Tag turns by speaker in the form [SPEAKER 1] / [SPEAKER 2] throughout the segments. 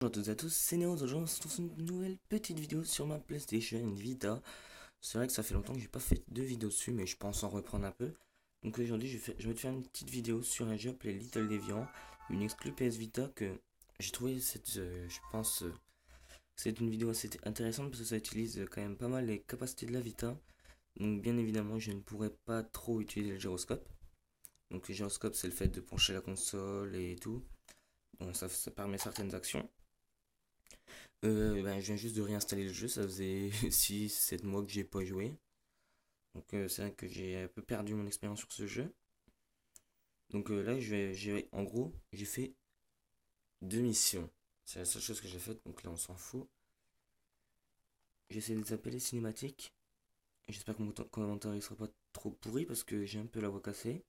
[SPEAKER 1] Bonjour à toutes et à tous, c'est Néo. Aujourd'hui on se retrouve sur une nouvelle petite vidéo sur ma PlayStation Vita. C'est vrai que ça fait longtemps que j'ai pas fait de vidéo dessus, mais je pense en reprendre un peu. Donc aujourd'hui je vais te faire une petite vidéo sur un jeu appelé Little Deviant, une exclue PS Vita que j'ai trouvé je pense c'est une vidéo assez intéressante parce que ça utilise quand même pas mal les capacités de la Vita. Donc bien évidemment je ne pourrais pas trop utiliser le gyroscope. Donc le gyroscope c'est le fait de pencher la console et tout. Donc ça permet certaines actions. Je viens juste de réinstaller le jeu, ça faisait 6 7 mois que j'ai pas joué. Donc c'est vrai que j'ai un peu perdu mon expérience sur ce jeu. Donc là, en gros, j'ai fait 2 missions. C'est la seule chose que j'ai faite, donc là on s'en fout. J'essaie de les appeler cinématiques. J'espère que mon commentaire ne sera pas trop pourri parce que j'ai un peu la voix cassée.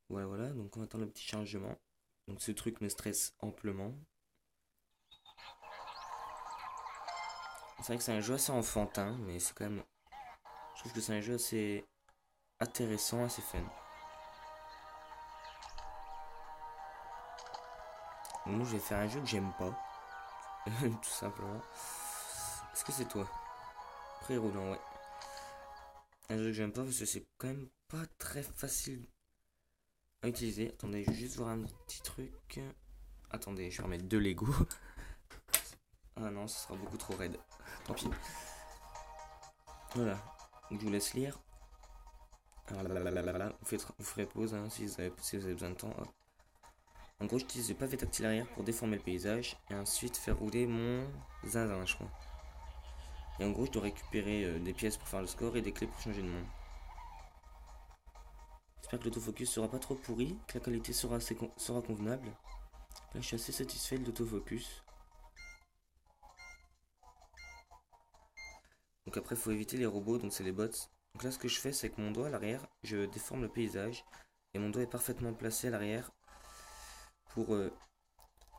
[SPEAKER 1] Voilà, voilà, donc on attend le petit chargement. Donc ce truc me stresse amplement. C'est vrai que c'est un jeu assez enfantin, mais c'est quand même. Je trouve que c'est un jeu assez intéressant, assez fun. Moi, je vais faire un jeu que j'aime pas, tout simplement. Est-ce que c'est toi? Pré-roulant, ouais. Un jeu que j'aime pas parce que c'est quand même pas très facile à utiliser. Attendez, je vais juste voir un petit truc. Attendez, je vais remettre 2 Lego. Ah non, ce sera beaucoup trop raide. Tant pis. Voilà. Donc, je vous laisse lire. Vous ferez pause hein, si vous avez besoin de temps. Hop. En gros, j'utilise le pavé tactile arrière pour déformer le paysage et ensuite faire rouler mon zinzin, je crois. Et en gros, je dois récupérer des pièces pour faire le score et des clés pour changer de monde. J'espère que l'autofocus sera pas trop pourri, que la qualité sera convenable. Là, je suis assez satisfait de l'autofocus. Donc après, il faut éviter les robots, donc c'est les bots. Donc là, ce que je fais, c'est que mon doigt à l'arrière, je déforme le paysage. Et mon doigt est parfaitement placé à l'arrière pour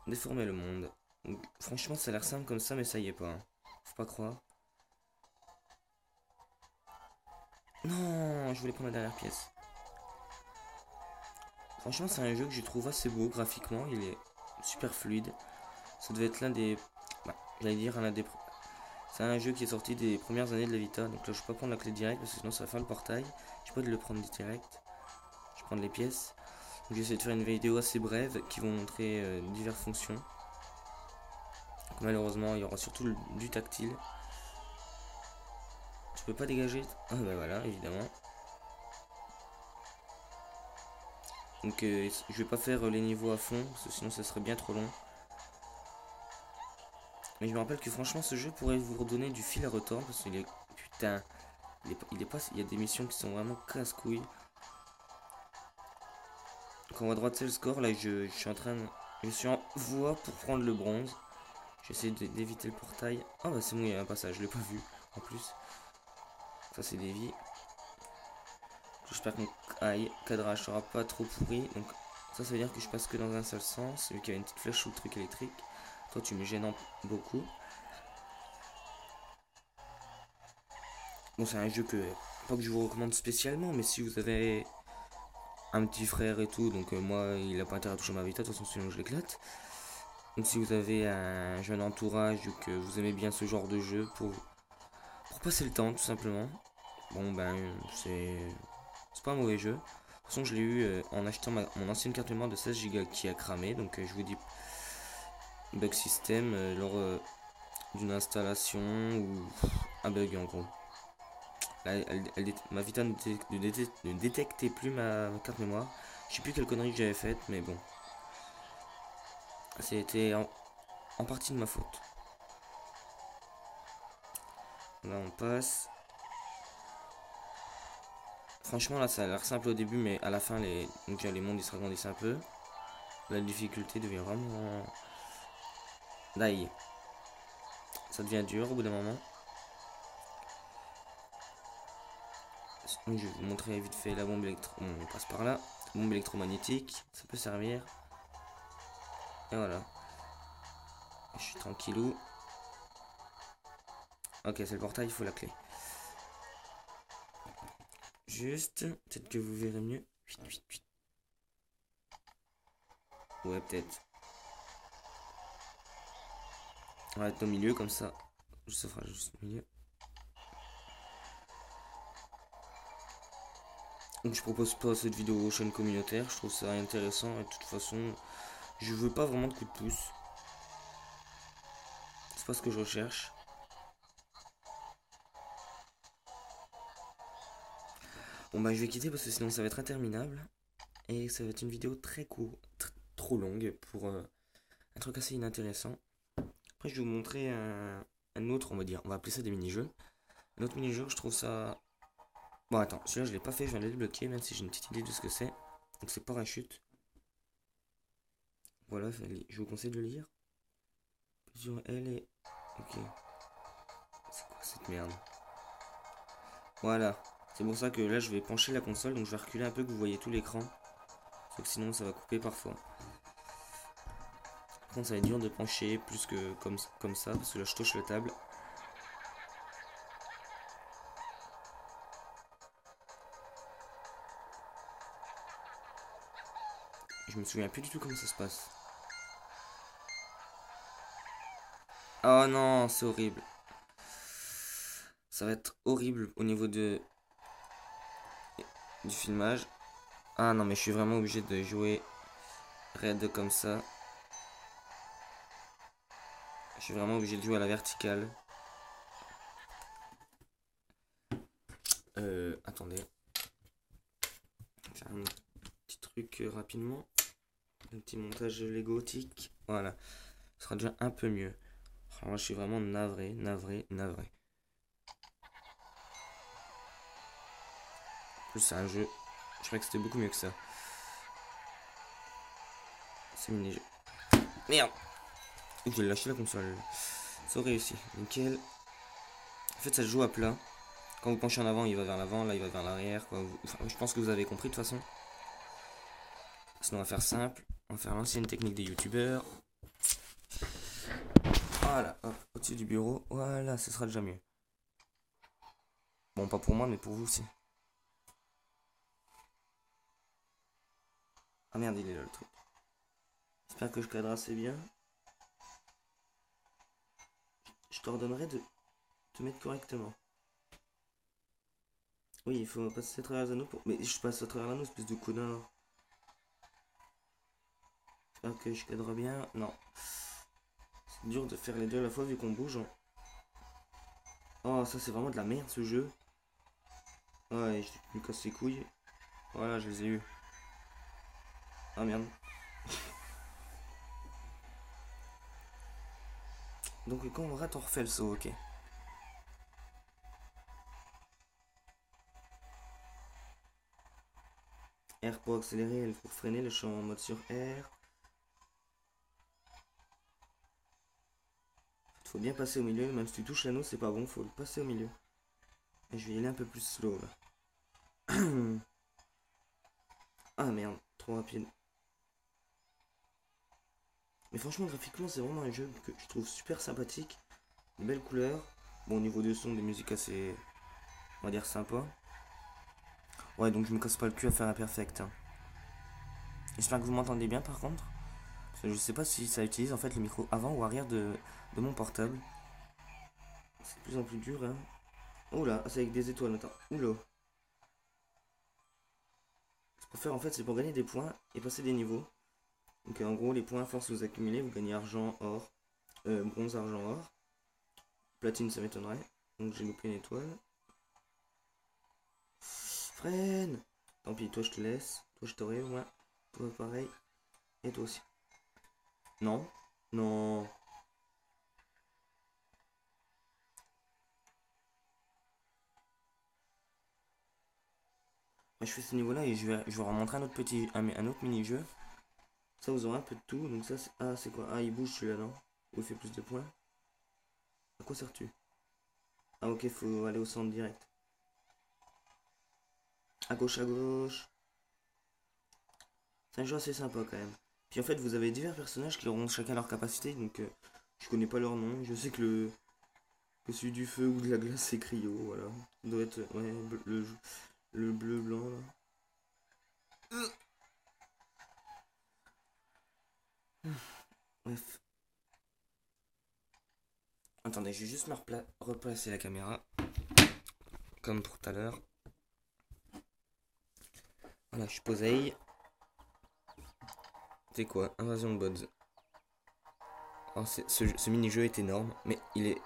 [SPEAKER 1] déformer le monde. Donc, franchement, ça a l'air simple comme ça, mais ça y est pas, hein. Faut pas croire. Non, je voulais prendre la dernière pièce. Franchement, c'est un jeu que je trouve assez beau graphiquement. Il est super fluide. Ça devait être l'un des. Bah, j'allais dire l'un des. C'est un jeu qui est sorti des premières années de la Vita. Donc là, je peux pas prendre la clé direct parce que sinon ça va faire le portail. Je peux pas le prendre direct. Je vais prendre les pièces. Donc, j'essaie de faire une vidéo assez brève qui vont montrer diverses fonctions. Donc, malheureusement, il y aura surtout du tactile. Tu peux pas dégager. Ah bah voilà, évidemment. Donc je vais pas faire les niveaux à fond parce que sinon ça serait bien trop long. Mais je me rappelle que franchement ce jeu pourrait vous redonner du fil à retordre parce qu'il est. Putain. Il est pas. Il y a des missions qui sont vraiment casse-couilles. Quand on voit à droite c'est le score, là je suis en train de. Je suis en voie pour prendre le bronze. J'essaie d'éviter le portail. Ah bah c'est bon, il y a un passage, je l'ai pas vu en plus. Ça c'est des vies. J'espère que mon cadrage sera pas trop pourri. Donc ça veut dire que je passe que dans un seul sens. Vu qu'il y a une petite flèche sous le truc électrique. Toi tu me gênes beaucoup. Bon c'est un jeu que. Pas que je vous recommande spécialement, mais si vous avez un petit frère et tout, donc moi il a pas intérêt à toucher ma Vita, de toute façon sinon je l'éclate. Donc si vous avez un jeune entourage ou que vous aimez bien ce genre de jeu pour passer le temps tout simplement, bon ben c'est pas un mauvais jeu. De toute façon je l'ai eu en achetant mon ancienne carte mémoire de 16 Go qui a cramé, donc je vous dis bug system lors d'une installation ou un bug en gros. Là, ma Vita ne détectait plus ma carte mémoire. Je sais plus quelle connerie que j'avais faite, mais bon. C'était en partie de ma faute. Là, on passe. Franchement, là, ça a l'air simple au début, mais à la fin, donc, les mondes ils se agrandissent un peu. La difficulté devient vraiment. D'ail. Ça devient dur au bout d'un moment. Donc, je vais vous montrer vite fait la bombe électro. On passe par là. Bombe électromagnétique, ça peut servir. Et voilà. Je suis tranquillou. Ok, c'est le portail, il faut la clé. Juste, peut-être que vous verrez mieux. Ouais, peut-être. On va être au milieu comme ça. Ça fera juste au milieu. Donc je propose pas cette vidéo aux chaînes communautaires. Je trouve ça intéressant et de toute façon, je veux pas vraiment de coups de pouce. C'est pas ce que je recherche. Bon bah je vais quitter parce que sinon ça va être interminable. Et ça va être une vidéo très courte, trop longue pour un truc assez inintéressant. Après je vais vous montrer un autre, on va dire, on va appeler ça des mini-jeux. Un autre mini-jeu, je trouve ça... Bon attends, celui-là je l'ai pas fait, je viens de le débloquer, même si j'ai une petite idée de ce que c'est. Donc c'est parachute. Voilà, je vous conseille de le lire. Sur L et... Ok. C'est quoi cette merde? Voilà. C'est pour ça que là je vais pencher la console, donc je vais reculer un peu que vous voyez tout l'écran. Parce que sinon ça va couper parfois. Par contre ça va être dur de pencher plus que comme ça, parce que là je touche la table. Je me souviens plus du tout comment ça se passe. Oh non, c'est horrible. Ça va être horrible au niveau du filmage. Ah non mais je suis vraiment obligé de jouer raide comme ça. Je suis vraiment obligé de jouer à la verticale. Attendez. Faire un petit truc rapidement. Un petit montage légotique. Voilà. Ce sera déjà un peu mieux. Alors, je suis vraiment navré. En plus, c'est un jeu. Je crois que c'était beaucoup mieux que ça. C'est mini-jeu. Merde! J'ai lâché la console. Ça a réussi. Nickel. En fait, ça se joue à plat. Quand vous penchez en avant, il va vers l'avant. Là, il va vers l'arrière. Enfin, je pense que vous avez compris de toute façon. Sinon, on va faire simple. On va faire l'ancienne technique des youtubeurs. Voilà, hop, au-dessus du bureau. Voilà, ce sera déjà mieux. Bon, pas pour moi, mais pour vous aussi. Ah merde, il est là le truc. J'espère que je cadre assez bien. Je t'ordonnerai de te mettre correctement. Oui, il faut passer à travers les anneaux pour... Mais je passe à travers l'anneau, espèce de connard. J'espère que je cadre bien. Non. C'est dur de faire les deux à la fois vu qu'on bouge. Oh, ça c'est vraiment de la merde ce jeu. Ouais, je me casse les couilles. Voilà, je les ai eu. Ah merde. Donc quand on rate, on refait le saut, ok. R pour accélérer, L pour freiner, le champ en mode sur R. Faut bien passer au milieu, même si tu touches l'anneau, c'est pas bon, faut le passer au milieu. Et je vais y aller un peu plus slow là. Ah merde, trop rapide. Mais franchement, graphiquement, c'est vraiment un jeu que je trouve super sympathique. Des belles couleurs. Bon, au niveau du son, des musiques assez, on va dire, sympa. Ouais, donc je me casse pas le cul à faire un perfect. Hein. J'espère que vous m'entendez bien par contre. Parce que je sais pas si ça utilise en fait le micro avant ou arrière de mon portable. C'est de plus en plus dur. Hein. Oh là, c'est avec des étoiles maintenant. Oula. C'est pour faire en fait, c'est pour gagner des points et passer des niveaux. Donc en gros, les points, à force vous accumulez, vous gagnez argent, or, bronze, argent, or. Platine, ça m'étonnerait. Donc j'ai loupé une étoile. Freine! Tant pis, toi je te laisse. Toi je t'aurai au moins. Toi pareil. Et toi aussi. Non? Non. Moi, je fais ce niveau là et je vais remontrer un autre un autre mini-jeu. Ça vous aurez un peu de tout. Donc ça c'est. Ah c'est quoi? Ah il bouge celui-là non? Ou il fait plus de points. À quoi sers-tu? Ah ok, faut aller au centre direct. À gauche, à gauche. C'est un jeu assez sympa quand même. Puis en fait vous avez divers personnages qui auront chacun leur capacité. Donc je connais pas leur nom. Je sais que celui du feu ou de la glace c'est Cryo. Voilà. Il doit être ouais, le bleu blanc là. Bref. Attendez, je vais juste me replacer la caméra. Comme pour tout à l'heure. Voilà, je suis posé. C'est quoi? Invasion de bots. Alors ce mini-jeu est énorme, mais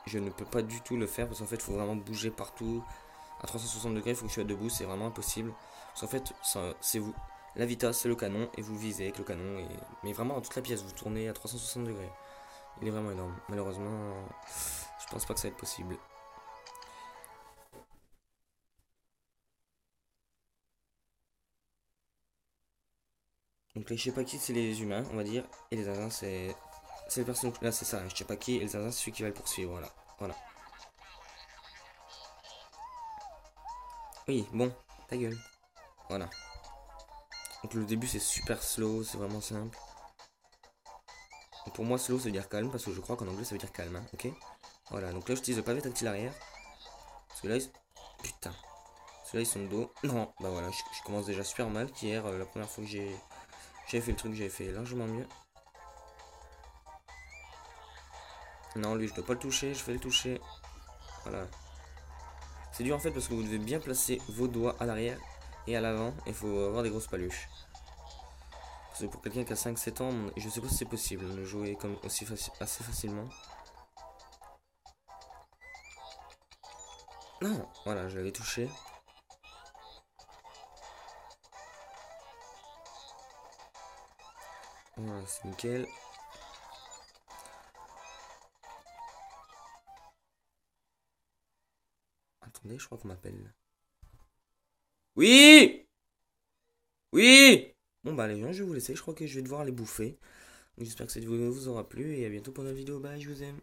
[SPEAKER 1] je ne peux pas du tout le faire parce qu'en fait, il faut vraiment bouger partout. À 360 degrés, il faut que je sois debout, c'est vraiment impossible. Parce qu'en fait, c'est vous. La Vita, c'est le canon, et vous visez avec le canon. Mais vraiment, dans toute la pièce, vous tournez à 360 degrés. Il est vraiment énorme. Malheureusement, je pense pas que ça va être possible. Donc les Shepaki, c'est les humains, on va dire, et les zinzins, c'est les personnes. Là, c'est ça, les Shepaki, et les zinzins, c'est celui qui va le poursuivre, voilà. Voilà. Oui, bon, ta gueule. Voilà. Donc le début, c'est super slow, c'est vraiment simple. Donc, pour moi, slow, ça veut dire calme, parce que je crois qu'en anglais, ça veut dire calme, hein, ok. Voilà, donc là, j'utilise le pavé tactile arrière. Parce que là, putain. Ceux-là, ils sont de dos. Non, bah voilà, je commence déjà super mal. Qu'hier, la première fois que j'ai fait le truc, j'ai fait largement mieux. Non, lui, je dois pas le toucher, je vais le toucher. Voilà. C'est dur en fait parce que vous devez bien placer vos doigts à l'arrière et à l'avant. Il faut avoir des grosses paluches. Parce que pour quelqu'un qui a 5-7 ans, je sais pas si c'est possible de jouer comme assez facilement. Non, voilà, je l'avais touché. Voilà, c'est nickel. Attendez, je crois qu'on m'appelle. Oui! Oui! Bon bah les gens, je vais vous laisser, je crois que je vais devoir les bouffer. J'espère que cette vidéo vous aura plu et à bientôt pour une vidéo. Bye, je vous aime.